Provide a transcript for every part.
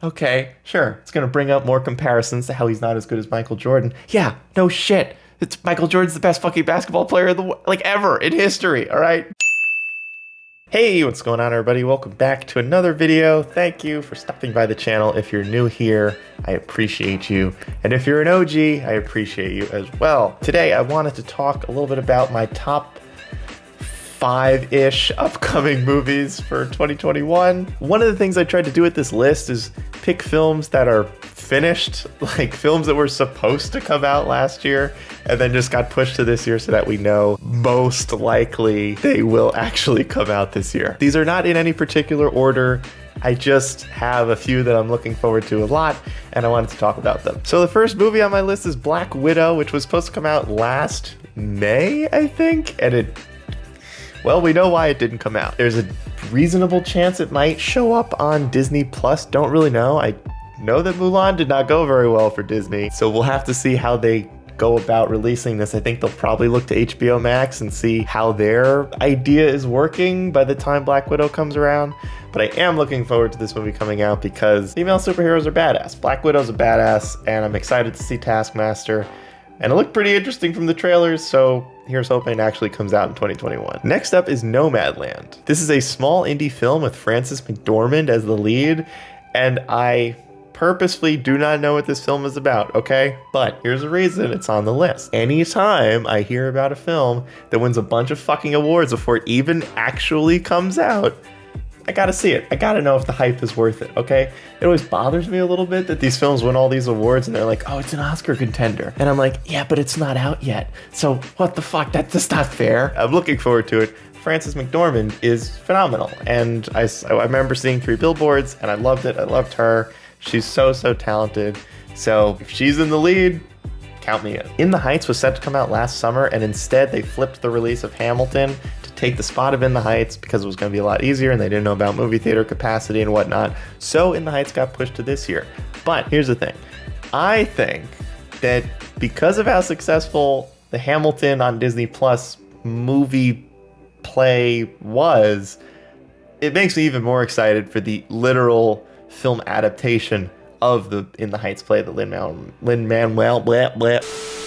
Okay, sure. It's gonna bring up more comparisons to how he's not as good as Michael Jordan. Yeah, no shit. It's Michael Jordan's the best fucking basketball player in like ever in history, all right? Hey, what's going on, everybody? Welcome back to another video. Thank you for stopping by the channel. If you're new here, I appreciate you. And if you're an OG, I appreciate you as well. Today, I wanted to talk a little bit about my top 5-ish upcoming movies for 2021. One of the things I tried to do with this list is pick films that are finished, like films that were supposed to come out last year and then just got pushed to this year so that we know most likely they will actually come out this year. These are not in any particular order. I just have a few that I'm looking forward to a lot, and I wanted to talk about them. So the first movie on my list is Black Widow, which was supposed to come out last May, I think, and well, we know why it didn't come out. There's a reasonable chance it might show up on Disney Plus. Don't really know. I know that Mulan did not go very well for Disney, so we'll have to see how they go about releasing this. I think they'll probably look to HBO Max and see how their idea is working by the time Black Widow comes around. But I am looking forward to this movie coming out because female superheroes are badass. Black Widow's a badass, and I'm excited to see Taskmaster. And it looked pretty interesting from the trailers, so here's hoping it actually comes out in 2021. Next up is Nomad Land. This is a small indie film with Frances McDormand as the lead, and I purposefully do not know what this film is about, okay? But here's a reason it's on the list. Anytime I hear about a film that wins a bunch of fucking awards before it even actually comes out, I gotta see it. I gotta know if the hype is worth it, okay? It always bothers me a little bit that these films win all these awards and they're like, oh, it's an Oscar contender. And I'm like, yeah, but it's not out yet. So what the fuck? That's just not fair. I'm looking forward to it. Frances McDormand is phenomenal. And I remember seeing 3 Billboards and I loved it. I loved her. She's so talented. So if she's in the lead, count me in. In the Heights was set to come out last summer, and instead they flipped the release of Hamilton to take the spot of In the Heights because it was going to be a lot easier and they didn't know about movie theater capacity and whatnot. So In the Heights got pushed to this year. But here's the thing. I think that because of how successful the Hamilton on Disney Plus movie play was, it makes me even more excited for the literal film adaptation of the In the Heights play that Lin-Manuel.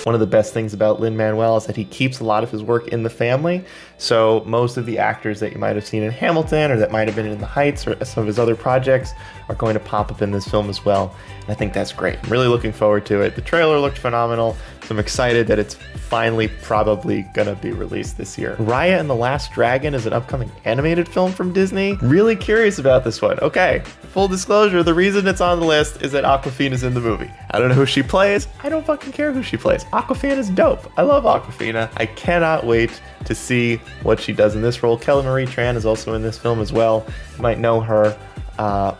One of the best things about Lin-Manuel is that he keeps a lot of his work in the family. So most of the actors that you might have seen in Hamilton or that might have been in The Heights or some of his other projects are going to pop up in this film as well. And I think that's great. I'm really looking forward to it. The trailer looked phenomenal, so I'm excited that it's finally probably gonna be released this year. Raya and the Last Dragon is an upcoming animated film from Disney. Really curious about this one. Okay, full disclosure, the reason it's on the list is that Awkwafina's in the movie. I don't know who she plays. I don't fucking care who she plays. Awkwafina's dope. I love Awkwafina. I cannot wait to see what she does in this role. Kelly Marie Tran is also in this film as well. You might know her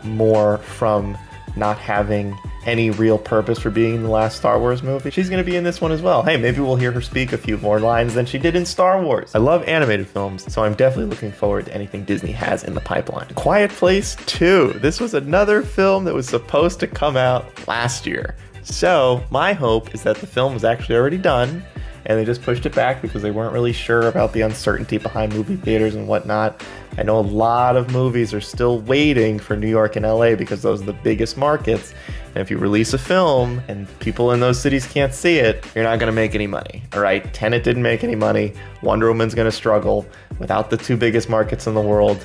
more from not having any real purpose for being in the last Star Wars movie. She's going to be in this one as well. Hey, maybe we'll hear her speak a few more lines than she did in Star Wars. I love animated films, so I'm definitely looking forward to anything Disney has in the pipeline. Quiet Place 2. This was another film that was supposed to come out last year. So my hope is that the film was actually already done and they just pushed it back because they weren't really sure about the uncertainty behind movie theaters and whatnot. I know a lot of movies are still waiting for New York and LA because those are the biggest markets. And if you release a film and people in those cities can't see it, you're not going to make any money. All right, Tenet didn't make any money. Wonder Woman's going to struggle without the 2 biggest markets in the world.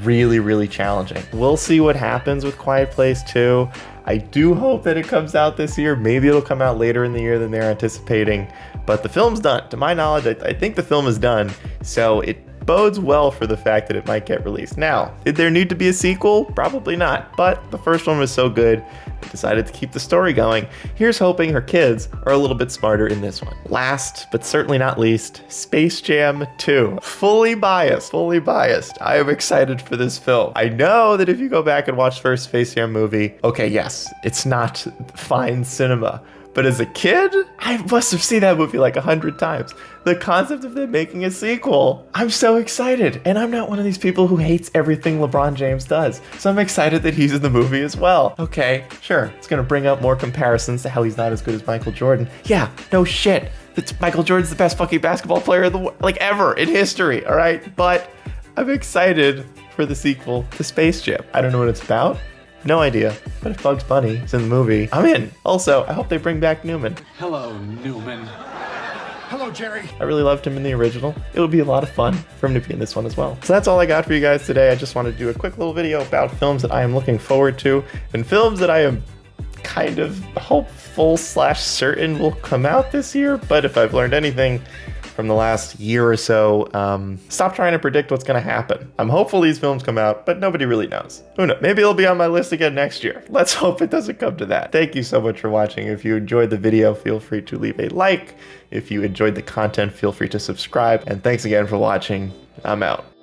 Really challenging. We'll see what happens with Quiet Place 2. I do hope that it comes out this year. Maybe it'll come out later in the year than they're anticipating. But the film's done. To my knowledge, I think the film is done. So it bodes well for the fact that it might get released. Now, did there need to be a sequel? Probably not. But the first one was so good, they decided to keep the story going. Here's hoping her kids are a little bit smarter in this one. Last, but certainly not least, Space Jam 2. Fully biased. I am excited for this film. I know that if you go back and watch the first Space Jam movie, okay, yes, it's not fine cinema. But as a kid, I must have seen that movie like 100 times. The concept of them making a sequel, I'm so excited. And I'm not one of these people who hates everything LeBron James does. So I'm excited that he's in the movie as well. Okay, sure, it's gonna bring up more comparisons to how he's not as good as Michael Jordan. Yeah, no shit. It's Michael Jordan's the best fucking basketball player in like ever in history, all right? But I'm excited for the sequel to Space Jam. I don't know what it's about. No idea. But if Bugs Bunny is in the movie, I'm in. Also, I hope they bring back Newman. Hello, Newman. Hello, Jerry. I really loved him in the original. It would be a lot of fun for him to be in this one as well. So that's all I got for you guys today. I just wanted to do a quick little video about films that I am looking forward to and films that I am kind of hopeful / certain will come out this year. But if I've learned anything from the last year or so, stop trying to predict what's going to happen. I'm hopeful these films come out, but nobody really knows. Who knows? Maybe it'll be on my list again next year. Let's hope it doesn't come to that. Thank you so much for watching. If you enjoyed the video, feel free to leave a like. If you enjoyed the content, feel free to subscribe. And thanks again for watching. I'm out.